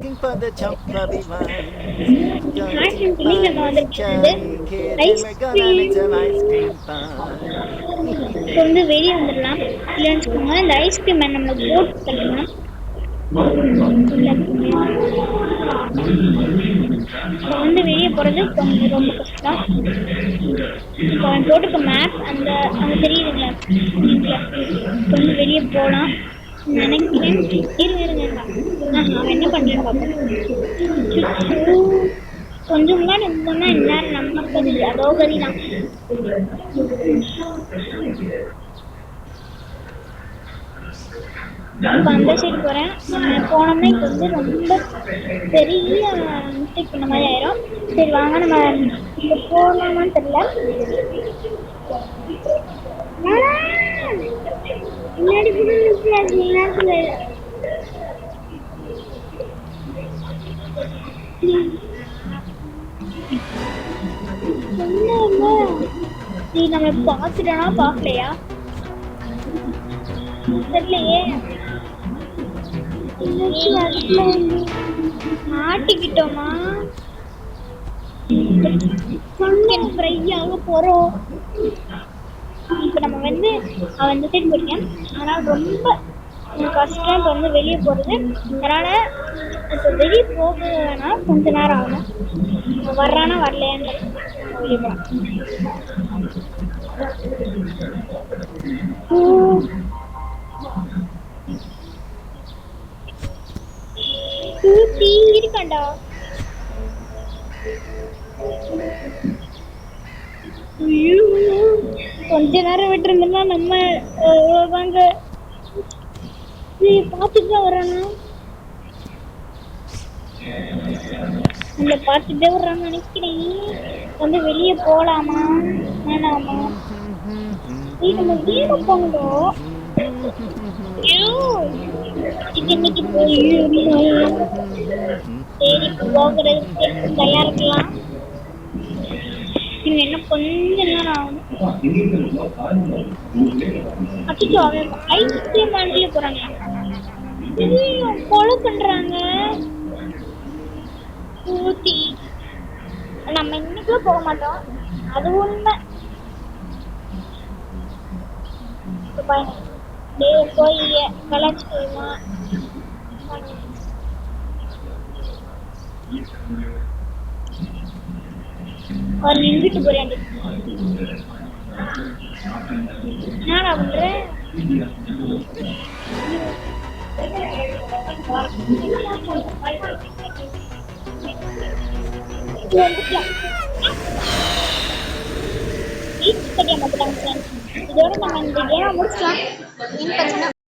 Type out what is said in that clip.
For the chocolate ones, don't hi you friends, இன்னைக்கு நம்ம buy வந்துருக்கிறது chunky till we're gonna make ice cream. some ice cream fun. இப்போ வந்து வெளியே வந்துடலாம். இல்லைன்னு வச்சுக்கோங்க, இந்த ஐஸ்கிரீம் நம்மளுக்கு போட்டு தரலாம். இப்போ வந்து வெளியே போகிறது கொஞ்சம் ரொம்ப கஷ்டம். இப்போ அவன் போட்டுக்க மேப் அங்கே தெரியுதுங்களா வீட்டில். இப்போ வந்து வெளியே போகலாம் நினைக்கிறேன். இருங்க அவன் என்ன பண்ணுறேன்னு பார்ப்போம். கொஞ்சம் முன்னாடி இருந்தோம்னா எல்லாரும் நம்ம கதி அதோ கதி தான். இப்போ அந்த சைடு போகிறேன். போனோம்னா இப்போ வந்து ரொம்ப பெரிய மிஸ்டேக் பண்ண மாதிரி ஆயிரும். சரி வாங்க, நம்ம இப்போ போகலாமான்னு தெரியல. முன்னாடி நீ நம்ம பார்த்துட்டோன்னா பார்க்கலையா தெரியலையே. மாட்டிக்கிட்டோமா? சிக்கன் ஃப்ரை ஆக போகிறோம். இப்போ நம்ம வந்து அவன் இந்த சைடு போயிருக்கேன். அதனால் ரொம்ப கஷ்டம் இப்போ வந்து வெளியே போகிறது. அதனால் இப்போ வெளியே போக வேணாம், கொஞ்ச நேரம் ஆகணும். வர்றானா வரலையான்னு வெளியே போகலாம். இருக்காண்டா. கொஞ்ச நேரம் விட்டுருந்தோம்னா நம்ம வாங்க பார்த்துட்டு தான் வரானா. நம்மளை பார்த்துட்டே வர்றான்னு நினைக்கிறேன். வந்து வெளியே போகலாமா வேணாமா? நம்ம வீடு போகணும். இன்னைக்கு போய் சரி போகிறதுக்கு தயார் இருக்கலாம். இவங்க என்ன கொஞ்ச நேரம் ஆகும். அச்சோ, அவன் ஐஸ்கிரீம் வாங்கி போறாங்க. கொலை பண்றாங்க. ஊத்தி நம்ம இன்னைக்கும் போக மாட்டோம், அது உண்மை. போய் கலாச்சிக்கலாமா? ஒரு நின்றுட்டு போறேன். என்னடா பண்றேன்? இதோட நம்ம இந்த கேமை முடிச்சோம்.